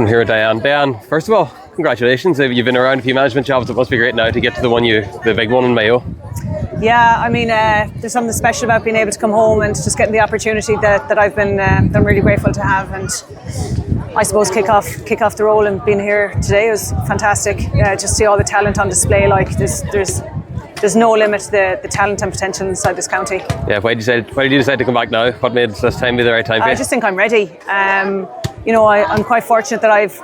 I'm here with Diane. Diane, first of all, congratulations. You've been around a few management jobs. It must be great now to get to the big one in Mayo. Yeah, I mean, there's something special about being able to come home and just getting the opportunity that I've been I'm really grateful to have. And I suppose kick off the role and being here today was fantastic. Just see all the talent on display. Like there's no limit to the talent and potential inside this county. Yeah, why did you decide to come back now? What made this time be the right time for you? I just think I'm ready. I'm quite fortunate that I've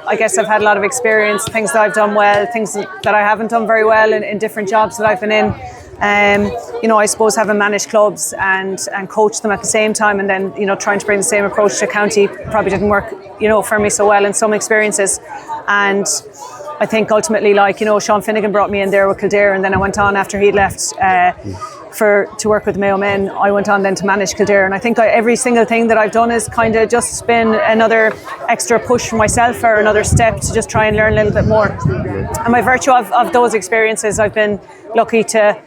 had a lot of experience, things that I've done well, things that I haven't done very well in different jobs that I've been in. I suppose having managed clubs and coached them at the same time, and then trying to bring the same approach to county probably didn't work for me so well in some experiences. And I think ultimately, Sean Finnegan brought me in there with Kildare, and then I went on after he'd left to work with Mayo Men. I went on then to manage Kildare, and I think every single thing that I've done is kind of just been another extra push for myself, or another step to just try and learn a little bit more. And by virtue of those experiences, I've been lucky to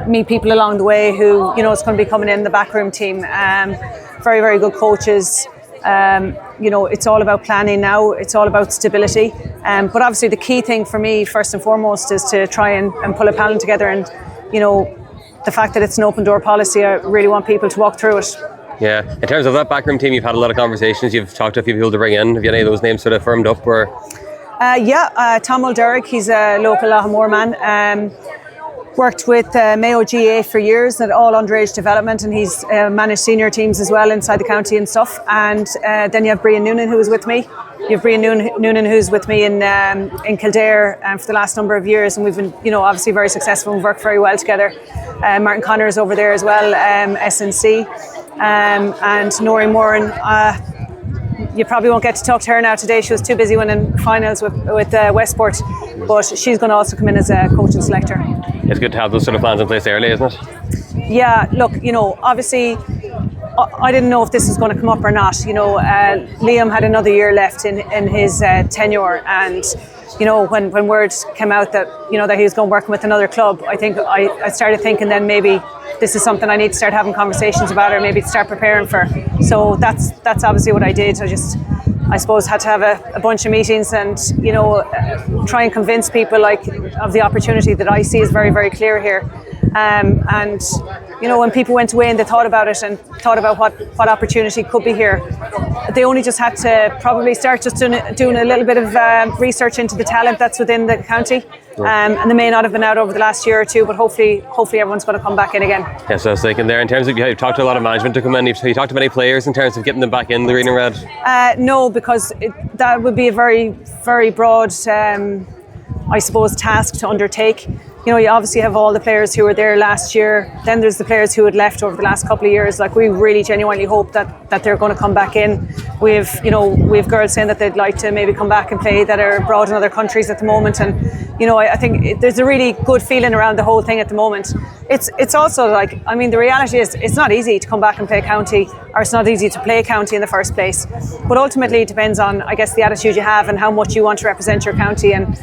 meet people along the way who is going to be coming in the Backroom team. Very, very good coaches. It's all about planning now. It's all about stability. But obviously the key thing for me, first and foremost, is to try and pull a panel together. And, the fact that it's an open door policy, I really want people to walk through it. Yeah. In terms of that Backroom team, you've had a lot of conversations. You've talked to a few people to bring in. Have you any of those names sort of firmed up? Or? Tom Mulderrick, he's a local Lahamore man. Worked with Mayo LGFA for years at all underage development, and he's managed senior teams as well inside the county and stuff. And then you have Brian Noonan, who was with me. You have Brian Noonan, who's with me in Kildare for the last number of years, and we've been, obviously very successful and worked very well together. Martin Connor is over there as well, SNC, and Norrie Moran. You probably won't get to talk to her now today. She was too busy winning finals with Westport, but she's going to also come in as a coach and selector. It's good to have those sort of plans in place early, isn't it? Yeah, look, obviously I didn't know if this was going to come up or not. Liam had another year left in his tenure, and when word came out that that he was going working with another club, I think I started thinking then maybe this is something I need to start having conversations about, or maybe to start preparing for. So that's obviously what I did. I suppose had to have a bunch of meetings and try and convince people of the opportunity that I see is very, very clear here. And when people went away and they thought about it and thought about what opportunity could be here, they only just had to probably start just doing a little bit of research into the talent that's within the county. And they may not have been out over the last year or two, but hopefully everyone's going to come back in again. Yeah, so I was thinking there, in terms of, you've talked to a lot of management to come in. Have you talked to many players in terms of getting them back in the green and red? No, because that would be a very, very broad, I suppose, task to undertake. You obviously have all the players who were there last year. Then there's the players who had left over the last couple of years. We really genuinely hope that they're going to come back in. We have girls saying that they'd like to maybe come back and play that are abroad in other countries at the moment. And I think there's a really good feeling around the whole thing at the moment. It's also the reality is it's not easy to come back and play county, or it's not easy to play county in the first place. But ultimately it depends on, I guess, the attitude you have and how much you want to represent your county, and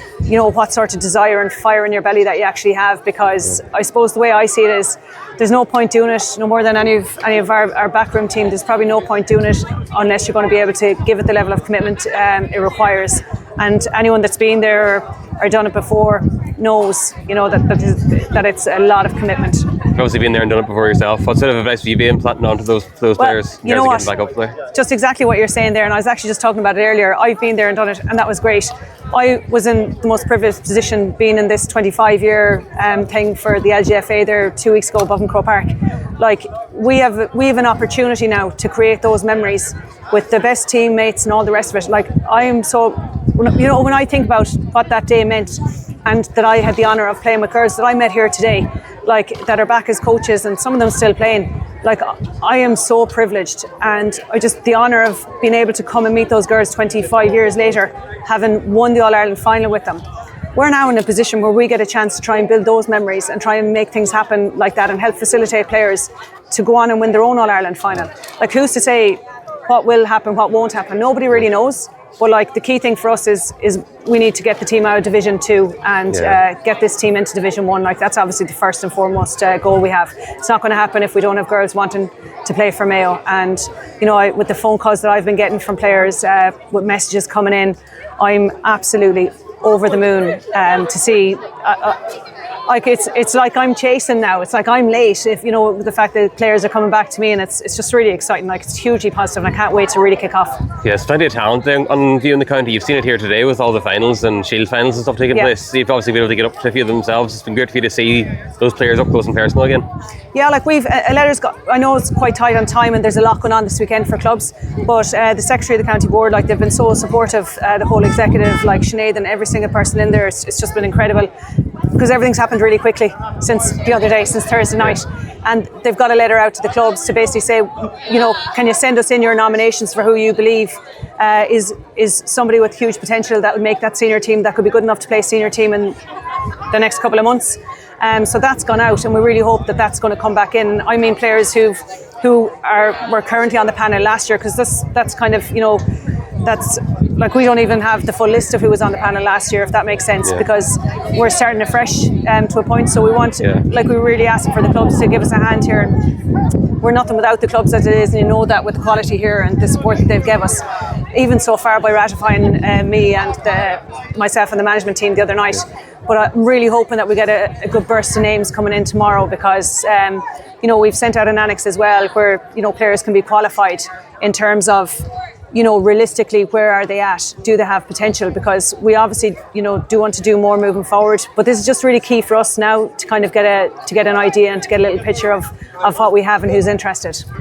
what sort of desire and fire in your belly that you actually have. Because I suppose the way I see it is, there's no point doing it, no more than any of our Backroom team. There's probably no point doing it unless you're going to be able to give it the level of commitment it requires. And anyone that's been there or done it before knows, that it's a lot of commitment. You've obviously been there and done it before yourself. What sort of advice have you been planting onto those players? You know what? Back up there? Just exactly what you're saying there, and I was actually just talking about it earlier. I've been there and done it, and that was great. I was in the most privileged position, being in this 25-year thing for the LGFA there 2 weeks ago above in Croke Park. We have an opportunity now to create those memories with the best teammates and all the rest of it. I am so, when I think about what that day meant, and that I had the honour of playing with girls that I met here today, that are back as coaches, and some of them still playing. I am so privileged, and the honour of being able to come and meet those girls 25 years later, having won the All-Ireland final with them. We're now in a position where we get a chance to try and build those memories and try and make things happen like that, and help facilitate players to go on and win their own All-Ireland final. Who's to say what will happen, what won't happen? Nobody really knows. But like the key thing for us is we need to get the team out of Division 2 and get this team into Division 1. Like that's obviously the first and foremost goal we have. It's not going to happen if we don't have girls wanting to play for Mayo. And you know, with the phone calls that I've been getting from players, with messages coming in, I'm absolutely over the moon to see. Like it's like I'm chasing now. It's like I'm late. If you know the fact that players are coming back to me, and it's just really exciting. Like it's hugely positive, and I can't wait to really kick off. Yes, plenty of talent there on view in the county. You've seen it here today with all the finals and Shield finals and stuff taking place. You've obviously been able to get up to a few of themselves. It's been great for you to see those players up close and personal again. Yeah, like we've a letter's got. I know it's quite tight on time, and there's a lot going on this weekend for clubs. But the secretary of the county board, like they've been so supportive. The whole executive, like Sinead and every single person in there, it's just been incredible. Because everything's happened really quickly since the other day, since Thursday night. And they've got a letter out to the clubs to basically say, you know, can you send us in your nominations for who you believe is somebody with huge potential that will make that senior team, that could be good enough to play senior team in the next couple of months. So that's gone out, and we really hope that that's going to come back in. I mean, players who were currently on the panel last year, because that's kind of, you know, that's like we don't even have the full list of who was on the panel last year, if that makes sense, because we're starting afresh to a point. So we want, like, we really asking for the clubs to give us a hand here. We're nothing without the clubs as it is, and you know that with the quality here and the support that they've given us, even so far by ratifying me and myself and the management team the other night. But I'm really hoping that we get a good burst of names coming in tomorrow, because you know, we've sent out an annex as well where, you know, players can be qualified in terms of, you know, realistically, where are they at? Do they have potential? Because we obviously, you know, do want to do more moving forward. But this is just really key for us now to kind of get an idea and to get a little picture of what we have and who's interested.